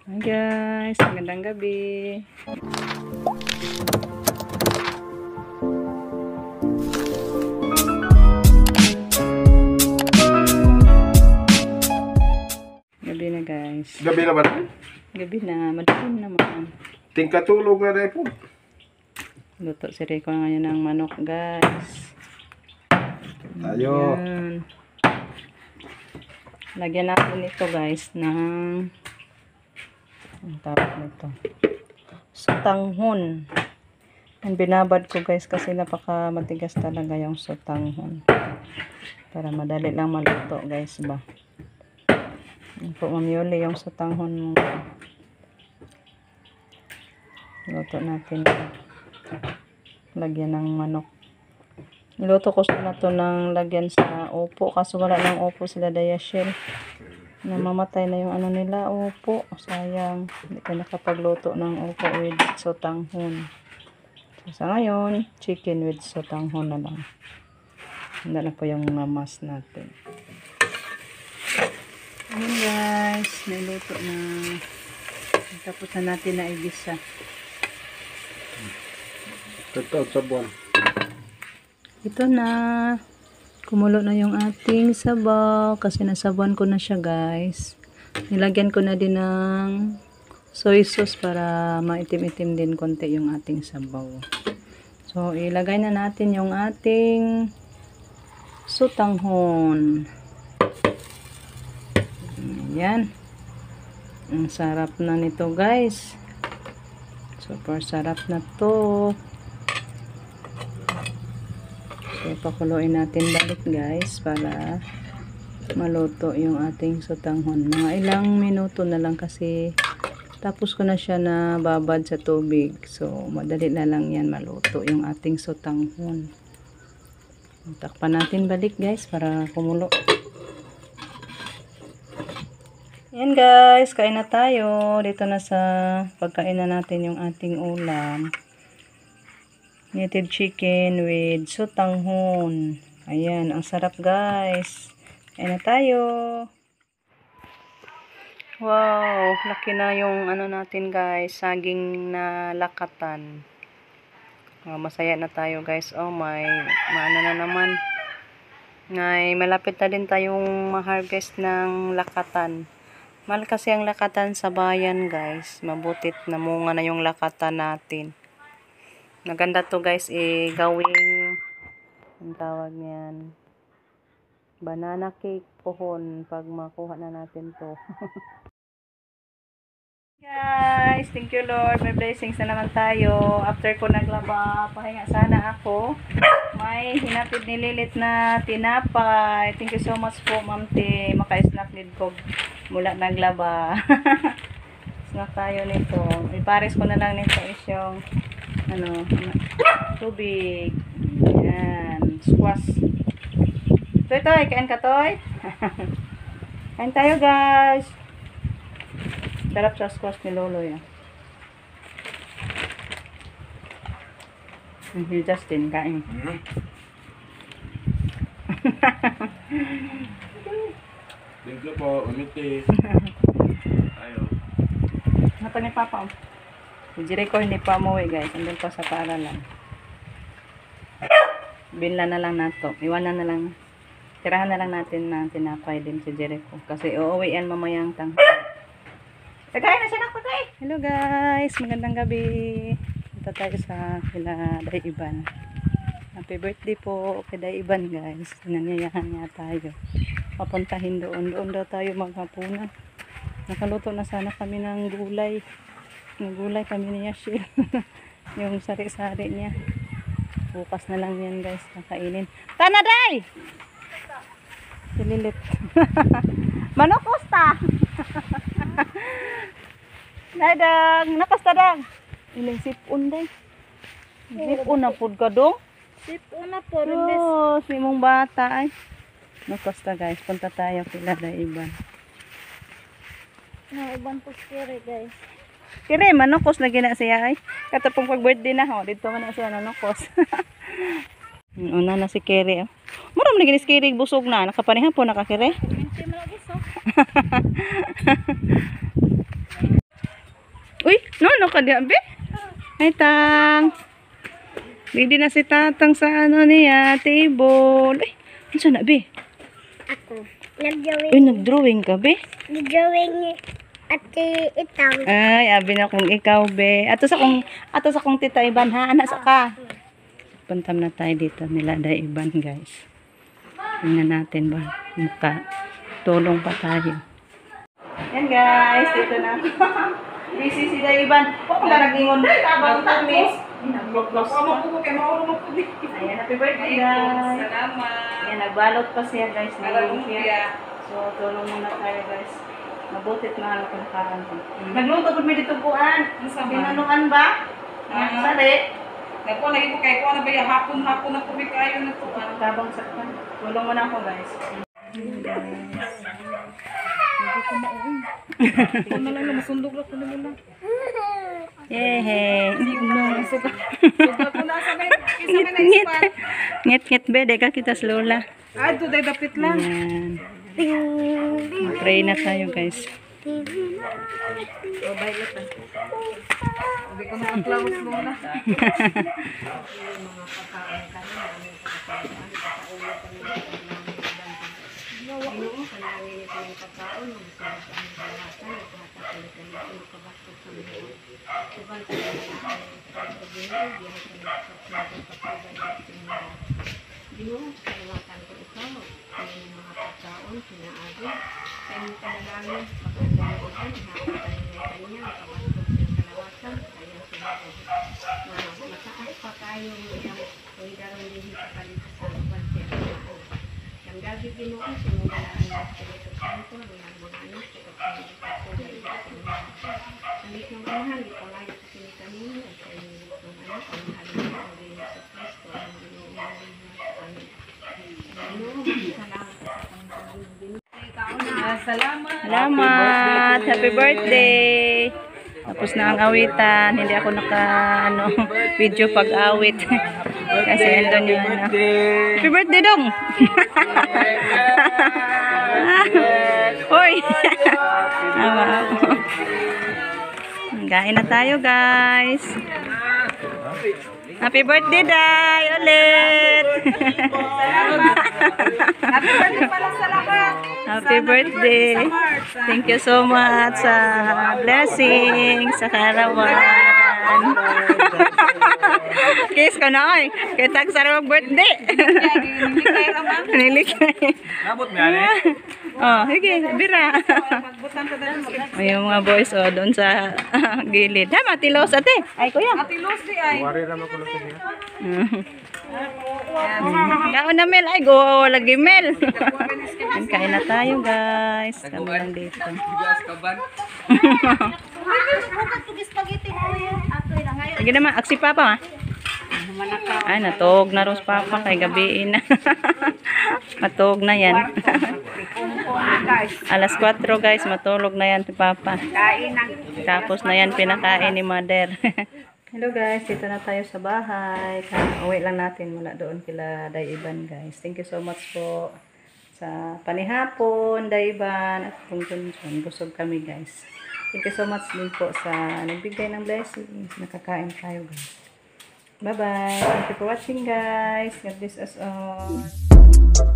Hi guys, magandang gabi. Gabi na guys. Gabi na ba rin? Gabi na, madilim naman. Tingkatulog na rin po. Luto si Rico ngayon ng manok guys. Tayo. Ayan. Lagyan natin ito guys ng ang tawag nito, sutanghon. Ang binabad ko guys kasi napaka matigas talaga yung sutanghon. Para madali lang maluto guys ba. Yan po mamiyuli yung sutanghon mo. Luto natin. Lagyan ng manok. Niluto ko na to ng lagyan sa upo kasi wala ng upo sila Dayashel. Namamatay na yung ano nila, upo. Sayang, hindi ka nakapagluto ng upo with sutanghon. So, sa ngayon, chicken with sutanghon na lang. Handa na po yung namas natin. Ayan guys, niluto na. Tapos na natin na igisa. Ito, sabuan. Ito na. Kumulo na yung ating sabaw kasi nasabuan ko na siya guys. Nilagyan ko na din ng soy sauce para maitim-itim din konti yung ating sabaw. So ilagay na natin yung ating sutanghon. Ayan. Ang sarap na nito guys. Super sarap na to. So, pakuluin natin balik guys para maluto yung ating sutanghon. Mga ilang minuto na lang kasi tapos ko na siya na babad sa tubig. So, madali na lang yan maluto yung ating sutanghon. Takpan natin balik guys para kumulo. Yan guys, kain na tayo. Dito na sa pagkain na natin yung ating ulam. Native chicken with sutanghon. Ayan, ang sarap guys. Kain na tayo. Wow, laki na yung ano natin guys, saging na lakatan. Masaya na tayo guys. Oh my, maano na naman. Ngay, malapit na din tayong ma-harvest ng lakatan. Mahal kasi ang lakatan sa bayan guys. Mabutit na munga na yung lakatan natin. Maganda to guys, gawing ang tawag niyan, banana cake pohon pag makuha na natin to. Guys, thank you Lord, may blessings na naman tayo. After ko naglaba, pahinga sana ako. May hinapid ni Lilit na tinapay. Thank you so much po Ma'am T, maka-snack need ko mula naglaba. Snack tayo nito. Ipares ko na lang nito is yung ano, tubig. Ayan, squash. Toy, kain ka toy? Kain tayo guys. Sarap sa squash ni Lolo yan. Si Justin, kain. Thank you po, umiti. Tayo. Nata ni Papa. Si Jericho hindi pa umuwi guys. Andun pa sa paaralan. Binla na lang nato. Iwanan na lang. Tirahan na lang natin na tinapay din si Jericho. Kasi uuwi yan mamayang tang. Tagay na siya nakagay. Hello guys. Magandang gabi. Punta tayo sa kila Daiban. Happy birthday po kay Daiban guys. Nanyayahan niya tayo. Papuntahin doon. Doon daw tayo maghapunan. Nakaluto na sana kami ng gulay. Nagulay kami ni Yashil. Yung sari-sari niya. Bukas na lang yan guys. Nakainin. Tanaday! Sililit. Manok usta! Nadang! Nakastadang! Ilang sipon day. Sipon na po ka dong? Sipon na po. Oh, si mong bata ay. Nakasta guys. Punta tayo kila Daiban. Ibang po kiri guys. Kire, manukos na gina siya ay. Katapong pag-birthday na ho. Dito man na siya nanukos. Una na si Kire. Maram na ginis Kire, busog na. Nakapanihan po nakakire. Hindi mo lang gusto. No, ka di, be? Ay, tang. Ready na si tatang sa ano niya, table. Ay, ano siya na, be? Ako. Nag-drawing. Uy, nag-drawing ka, be? Nag-drawing ni Ate Itang. Ay, abi na kung ikaw, be. Ato sa kung tita Iban, ha? Anak sa ka. Puntam na tayo dito nila, Day Iban, guys. Tingnan natin ba? Tulong pa tayo. Yan, guys. Dito na. Busy si Day Iban. Huwag ka nag-ingon. Tabang tamis. Ayan, happy birthday, guys. Salamat. Ayan, nagbalot pa siya, guys. Alam mo Nag-lumpia. siya. So, tulong muna tayo, guys. Mabutit mahal kung kaan ko. Nagluto ko may dito kuan. Ang sama. Pinanukan ba? Ah. Sari. Naku, lagi ko kayo ko na ba yung hapon-hapon na po kayo na to. Ang tabang saktan. Tulong muna ako, guys. Ito na lang na masundog lang ko na muna. Yehe. Suga ko na sa may isa may na-spot. Ngit-ngit bede ka kita sa lola. Ah, doon ay dapit lang. Ayan. Pray na tayo, guys. Hindi ko na close muna. Salamat. Salamat. Happy birthday. Tapos na ang awitan. Hindi ako video pag-awit. Kasi andun yung Happy birthday dong. Hoy. Kain na tayo, guys. Happy birthday, Day! Ulit! Happy birthday pala, salamat. Happy birthday! Thank you so much sa blessings, sa karawan. Kiss ko na, oy. Kitag sa rawag birthday. Nilikay. Nabot mo yan eh. Oh, sige, bira. Magbutan ka dahil mag- May mga boys, oh, doon sa gilid. Ha, matilos, ate. Ay, kuya. Ate Luz di ay. Wari naman ko lang siya. Kaon na, Mel. Ay, go, lagi, Mel. Kain na tayo, guys. Kami lang dito. Sige naman, aksi papa, ha? Ay, natog na ros papa kay gabiin na. Matog na yan. Alas 4, guys, matulog na yan si papa. Tapos na yan pinakain ni mother. Hello, guys, dito na tayo sa bahay. Uwi lang natin mula doon kila Day Iban, guys. Thank you so much po sa panihapon, Day Iban, at kung busog kami, guys. Thank you so much din po sa nagbigay ng blessings. Nakakain tayo, guys. Bye-bye. Thank you for watching, guys. God bless us all.